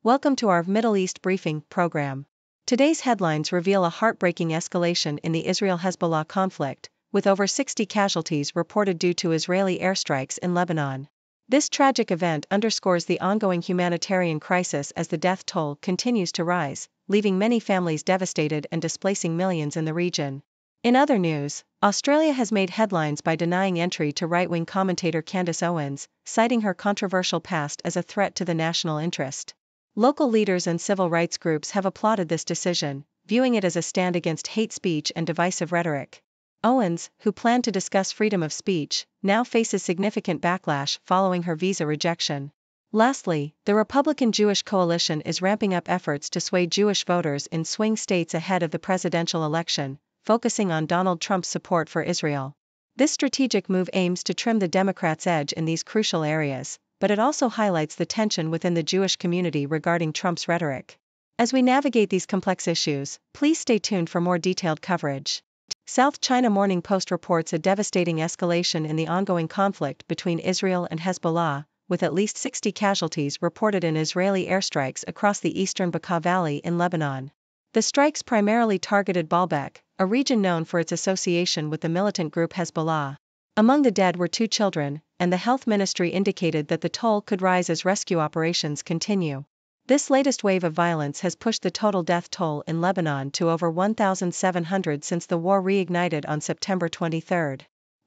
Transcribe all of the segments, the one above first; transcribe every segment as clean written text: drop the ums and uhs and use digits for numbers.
Welcome to our Middle East Briefing program. Today's headlines reveal a heartbreaking escalation in the Israel-Hezbollah conflict, with over 60 casualties reported due to Israeli airstrikes in Lebanon. This tragic event underscores the ongoing humanitarian crisis as the death toll continues to rise, leaving many families devastated and displacing millions in the region. In other news, Australia has made headlines by denying entry to right-wing commentator Candace Owens, citing her controversial past as a threat to the national interest. Local leaders and civil rights groups have applauded this decision, viewing it as a stand against hate speech and divisive rhetoric. Owens, who planned to discuss freedom of speech, now faces significant backlash following her visa rejection. Lastly, the Republican Jewish coalition is ramping up efforts to sway Jewish voters in swing states ahead of the presidential election, focusing on Donald Trump's support for Israel. This strategic move aims to trim the Democrats' edge in these crucial areas, but it also highlights the tension within the Jewish community regarding Trump's rhetoric. As we navigate these complex issues, please stay tuned for more detailed coverage. South China Morning Post reports a devastating escalation in the ongoing conflict between Israel and Hezbollah, with at least 60 casualties reported in Israeli airstrikes across the eastern Bekaa Valley in Lebanon. The strikes primarily targeted Baalbek, a region known for its association with the militant group Hezbollah. Among the dead were 2 children, and the health ministry indicated that the toll could rise as rescue operations continue. This latest wave of violence has pushed the total death toll in Lebanon to over 1,700 since the war reignited on September 23.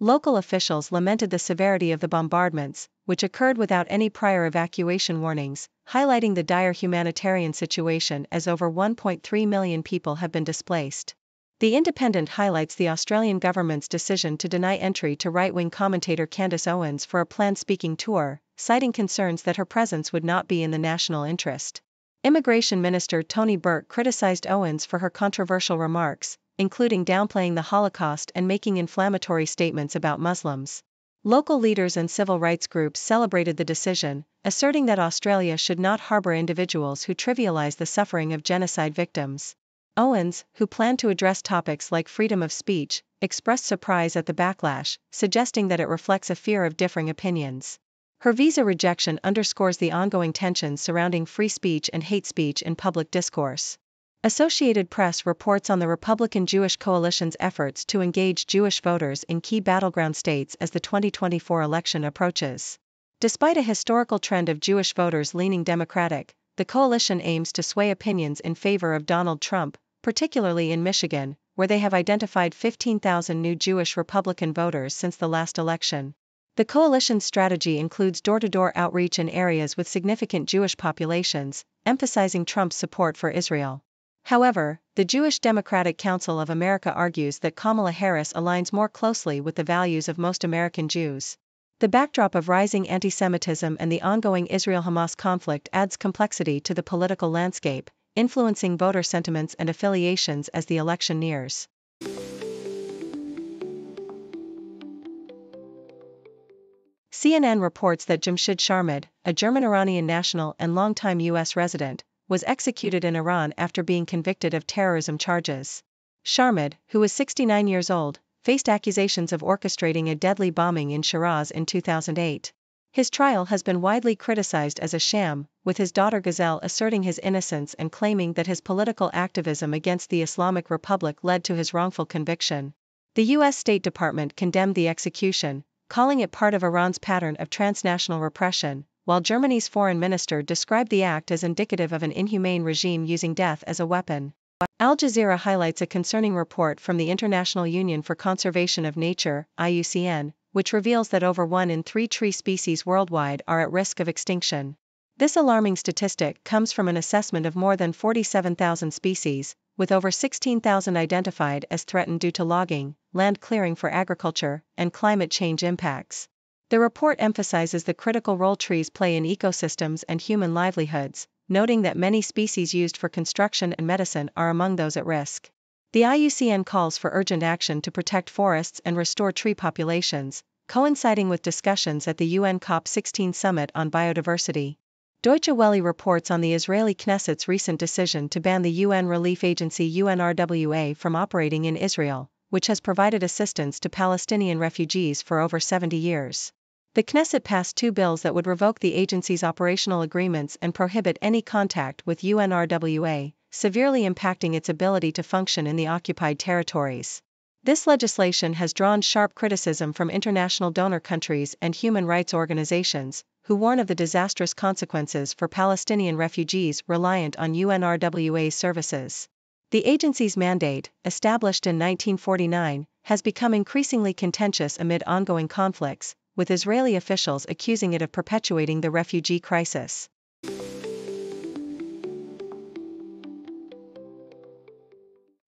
Local officials lamented the severity of the bombardments, which occurred without any prior evacuation warnings, highlighting the dire humanitarian situation as over 1.3 million people have been displaced. The Independent highlights the Australian government's decision to deny entry to right-wing commentator Candace Owens for a planned speaking tour, citing concerns that her presence would not be in the national interest. Immigration Minister Tony Burke criticized Owens for her controversial remarks, including downplaying the Holocaust and making inflammatory statements about Muslims. Local leaders and civil rights groups celebrated the decision, asserting that Australia should not harbor individuals who trivialize the suffering of genocide victims. Owens, who planned to address topics like freedom of speech, expressed surprise at the backlash, suggesting that it reflects a fear of differing opinions. Her visa rejection underscores the ongoing tensions surrounding free speech and hate speech in public discourse. Associated Press reports on the Republican Jewish coalition's efforts to engage Jewish voters in key battleground states as the 2024 election approaches. Despite a historical trend of Jewish voters leaning Democratic, the coalition aims to sway opinions in favor of Donald Trump, particularly in Michigan, where they have identified 15,000 new Jewish Republican voters since the last election. The coalition's strategy includes door-to-door outreach in areas with significant Jewish populations, emphasizing Trump's support for Israel. However, the Jewish Democratic Council of America argues that Kamala Harris aligns more closely with the values of most American Jews. The backdrop of rising anti-Semitism and the ongoing Israel-Hamas conflict adds complexity to the political landscape, influencing voter sentiments and affiliations as the election nears. CNN reports that Jamshid Sharmad, a German-Iranian national and longtime U.S. resident, was executed in Iran after being convicted of terrorism charges. Sharmad, who was 69 years old, faced accusations of orchestrating a deadly bombing in Shiraz in 2008. His trial has been widely criticized as a sham, with his daughter Gazelle asserting his innocence and claiming that his political activism against the Islamic Republic led to his wrongful conviction. The U.S. State Department condemned the execution, calling it part of Iran's pattern of transnational repression, while Germany's foreign minister described the act as indicative of an inhumane regime using death as a weapon. Al Jazeera highlights a concerning report from the International Union for Conservation of Nature, IUCN, which reveals that over 1 in 3 tree species worldwide are at risk of extinction. This alarming statistic comes from an assessment of more than 47,000 species, with over 16,000 identified as threatened due to logging, land clearing for agriculture, and climate change impacts. The report emphasizes the critical role trees play in ecosystems and human livelihoods, noting that many species used for construction and medicine are among those at risk. The IUCN calls for urgent action to protect forests and restore tree populations, coinciding with discussions at the UN COP16 summit on biodiversity. Deutsche Welle reports on the Israeli Knesset's recent decision to ban the UN relief agency UNRWA from operating in Israel, which has provided assistance to Palestinian refugees for over 70 years. The Knesset passed 2 bills that would revoke the agency's operational agreements and prohibit any contact with UNRWA, severely impacting its ability to function in the occupied territories. This legislation has drawn sharp criticism from international donor countries and human rights organizations, who warn of the disastrous consequences for Palestinian refugees reliant on UNRWA services. The agency's mandate, established in 1949, has become increasingly contentious amid ongoing conflicts, with Israeli officials accusing it of perpetuating the refugee crisis.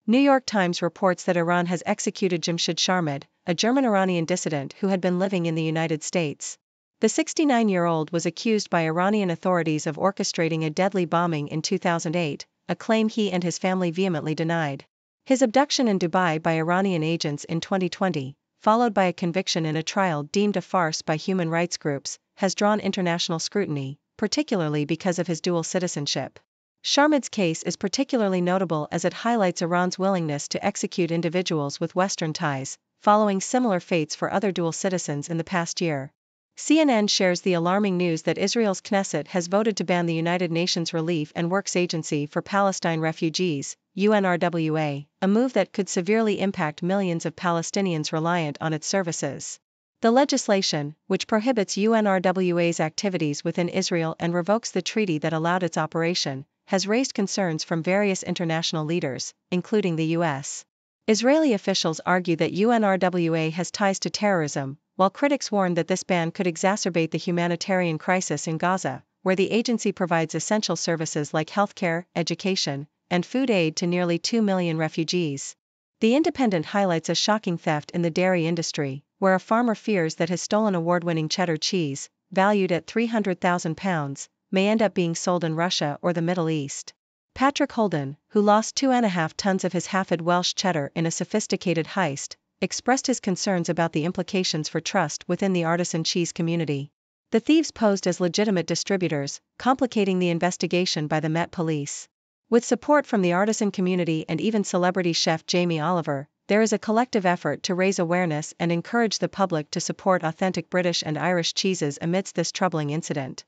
New York Times reports that Iran has executed Jamshid Sharmad, a German-Iranian dissident who had been living in the United States. The 69-year-old was accused by Iranian authorities of orchestrating a deadly bombing in 2008, a claim he and his family vehemently denied. His abduction in Dubai by Iranian agents in 2020, followed by a conviction in a trial deemed a farce by human rights groups, has drawn international scrutiny, particularly because of his dual citizenship. Sharmad's case is particularly notable as it highlights Iran's willingness to execute individuals with Western ties, following similar fates for other dual citizens in the past year. CNN shares the alarming news that Israel's Knesset has voted to ban the United Nations Relief and Works Agency for Palestine Refugees, UNRWA, a move that could severely impact millions of Palestinians reliant on its services. The legislation, which prohibits UNRWA's activities within Israel and revokes the treaty that allowed its operation, has raised concerns from various international leaders, including the U.S. Israeli officials argue that UNRWA has ties to terrorism, while critics warn that this ban could exacerbate the humanitarian crisis in Gaza, where the agency provides essential services like healthcare, education, and food aid to nearly 2 million refugees. The Independent highlights a shocking theft in the dairy industry, where a farmer fears that his stolen award-winning cheddar cheese, valued at £300,000, may end up being sold in Russia or the Middle East. Patrick Holden, who lost 2.5 tons of his Hafid Welsh cheddar in a sophisticated heist, expressed his concerns about the implications for trust within the artisan cheese community. The thieves posed as legitimate distributors, complicating the investigation by the Met Police. With support from the artisan community and even celebrity chef Jamie Oliver, there is a collective effort to raise awareness and encourage the public to support authentic British and Irish cheeses amidst this troubling incident.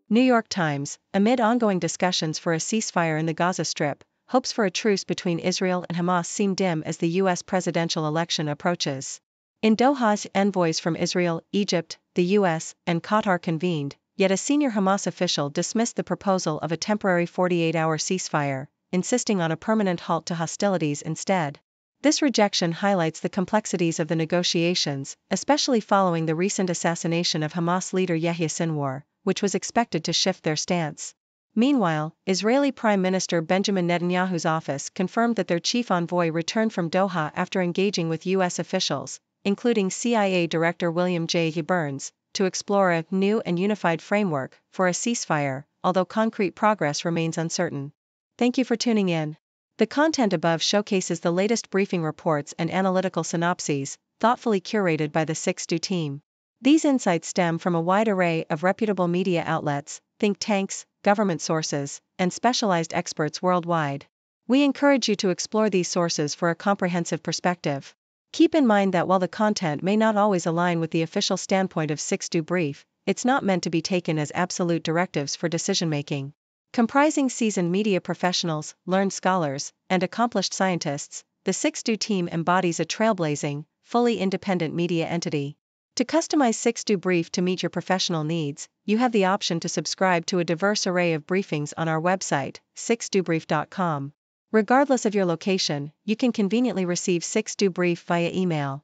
New York Times, amid ongoing discussions for a ceasefire in the Gaza Strip, hopes for a truce between Israel and Hamas seem dim as the U.S. presidential election approaches. In Doha, envoys from Israel, Egypt, the U.S., and Qatar convened, yet a senior Hamas official dismissed the proposal of a temporary 48-hour ceasefire, insisting on a permanent halt to hostilities instead. This rejection highlights the complexities of the negotiations, especially following the recent assassination of Hamas leader Yahya Sinwar, which was expected to shift their stance. Meanwhile, Israeli Prime Minister Benjamin Netanyahu's office confirmed that their chief envoy returned from Doha after engaging with U.S. officials, including CIA Director William J. Burns, to explore a new and unified framework for a ceasefire, although concrete progress remains uncertain. Thank you for tuning in. The content above showcases the latest briefing reports and analytical synopses, thoughtfully curated by the 6Do team. These insights stem from a wide array of reputable media outlets, think tanks, government sources, and specialized experts worldwide. We encourage you to explore these sources for a comprehensive perspective. Keep in mind that while the content may not always align with the official standpoint of 6Do Brief, it's not meant to be taken as absolute directives for decision-making. Comprising seasoned media professionals, learned scholars, and accomplished scientists, the 6Do team embodies a trailblazing, fully independent media entity. To customize 6Do Brief to meet your professional needs, you have the option to subscribe to a diverse array of briefings on our website, 6dobrief.com. Regardless of your location, you can conveniently receive 6Do Brief via email.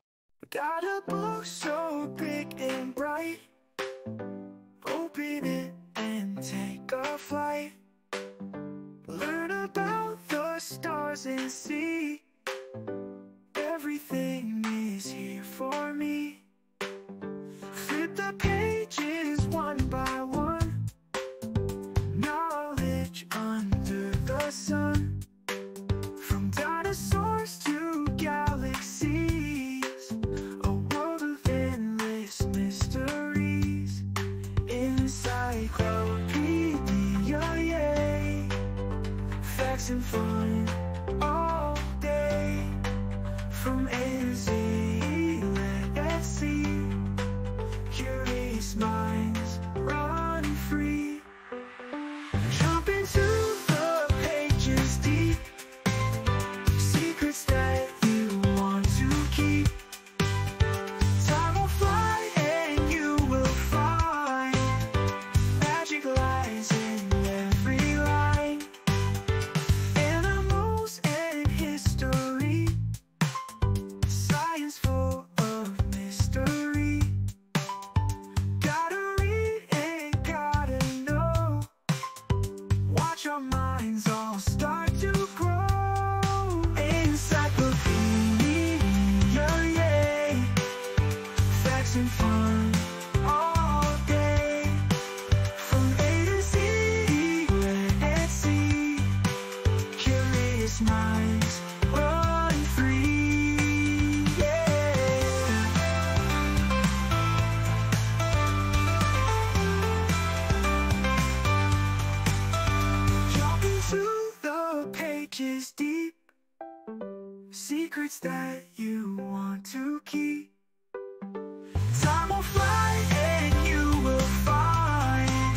Got a book so big and bright, open it and take a flight. Learn about the stars and sea, everything is here for me. Flip the pages one by one, knowledge under the sun. From dinosaurs to galaxies, a world of endless mysteries. Encyclopedia, yay, facts and fun all day. From minds all start to grow. Encyclopedia, yay. Facts and fun all day. From A to Z, let's see. Curious minds run free, yeah. Jump into the pages deep, secrets that you want to keep. Time will fly and you will find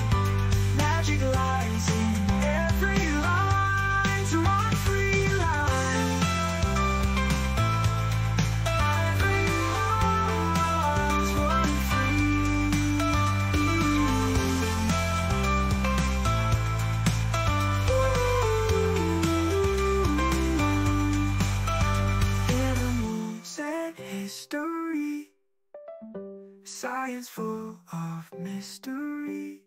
magic lies in every line. To run free line, every line's run free. Animals and history, science full of mystery.